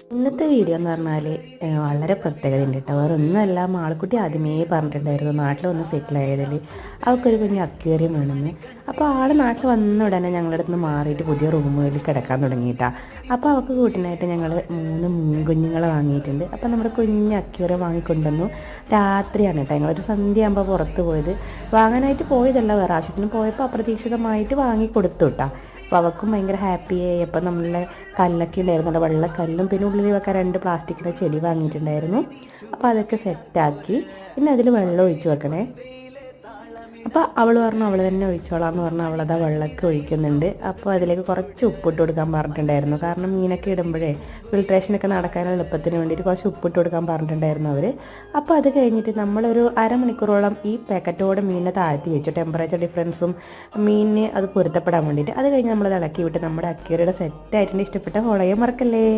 ഇന്നത്തെ വീഡിയോ എന്ന് പറഞ്ഞാൽ വളരെ പ്രത്യേകത ഉണ്ട് കേട്ടോ. വേറെ ഒന്നുമല്ല, മാളക്കുട്ടി ആദ്യമേ പറഞ്ഞിട്ടുണ്ടായിരുന്നു നാട്ടിൽ വന്ന് സെറ്റിൽ ആയതിൽ അവൾക്കൊരു കുഞ്ഞ് അക്വേറിയം വേണമെന്ന്. അപ്പോൾ ആൾ നാട്ടിൽ വന്ന ഉടനെ ഞങ്ങളുടെ അടുത്ത് നിന്ന് മാറിയിട്ട് പുതിയ റൂമുകളിൽ കിടക്കാൻ തുടങ്ങിയിട്ടാണ്. അപ്പോൾ അവൾക്ക് കൂട്ടിനായിട്ട് ഞങ്ങൾ 3 മീൻ കുഞ്ഞുങ്ങളെ വാങ്ങിയിട്ടുണ്ട്. അപ്പോൾ നമ്മുടെ കുഞ്ഞ് അക്വേറിയം വാങ്ങിക്കൊണ്ടുവന്നു. രാത്രിയാണ് കേട്ടോ, ഞങ്ങളൊരു സന്ധ്യയാകുമ്പോൾ പുറത്ത് പോയത്. വാങ്ങാനായിട്ട് പോയതല്ല, വേറെ ആവശ്യത്തിന് പോയപ്പോൾ അപ്രതീക്ഷിതമായിട്ട് വാങ്ങിക്കൊടുത്തു കേട്ടോ. അപ്പോൾ അവൾക്കും ഭയങ്കര ഹാപ്പിയായി. അപ്പോൾ നമ്മളെ കല്ലൊക്കെ ഉണ്ടായിരുന്നുണ്ട്, വെള്ളക്കല്ലും പിന്നെ ഉള്ളിൽ വെക്കാൻ 2 പ്ലാസ്റ്റിക്കിൻ്റെ ചെടി വാങ്ങിയിട്ടുണ്ടായിരുന്നു. അപ്പോൾ അതൊക്കെ സെറ്റാക്കി. പിന്നെ അതിൽ വെള്ളം ഒഴിച്ച് വെക്കണേ. അപ്പോൾ അവൾ പറഞ്ഞു അവൾ തന്നെ ഒഴിച്ചോളാമെന്ന് പറഞ്ഞാൽ അവളതാ വെള്ളമൊക്കെ ഒഴിക്കുന്നുണ്ട്. അപ്പോൾ അതിലേക്ക് കുറച്ച് ഉപ്പിട്ട് കൊടുക്കാൻ പറഞ്ഞിട്ടുണ്ടായിരുന്നു. കാരണം മീനൊക്കെ ഇടുമ്പോഴേ ഫിൽട്രേഷനൊക്കെ നടക്കാൻ എളുപ്പത്തിന് വേണ്ടിയിട്ട് കുറച്ച് ഉപ്പിട്ട് കൊടുക്കാൻ പറഞ്ഞിട്ടുണ്ടായിരുന്നു അവർ. അപ്പോൾ അത് കഴിഞ്ഞിട്ട് നമ്മളൊരു അരമണിക്കൂറോളം ഈ പാക്കറ്റോടെ മീനിനെ താഴ്ത്തി വെച്ചു, ടെമ്പറേച്ചർ ഡിഫറൻസും മീനിന് അത് പൊരുത്തപ്പെടാൻ വേണ്ടിയിട്ട്. അത് കഴിഞ്ഞ് നമ്മളത് ഇളക്കി വിട്ട് നമ്മുടെ അക്വേറിയുടെ സെറ്റായിട്ടുണ്ട്. ഇഷ്ടപ്പെട്ട ഫോളോ ചെയ്യാൻ മറക്കല്ലേ.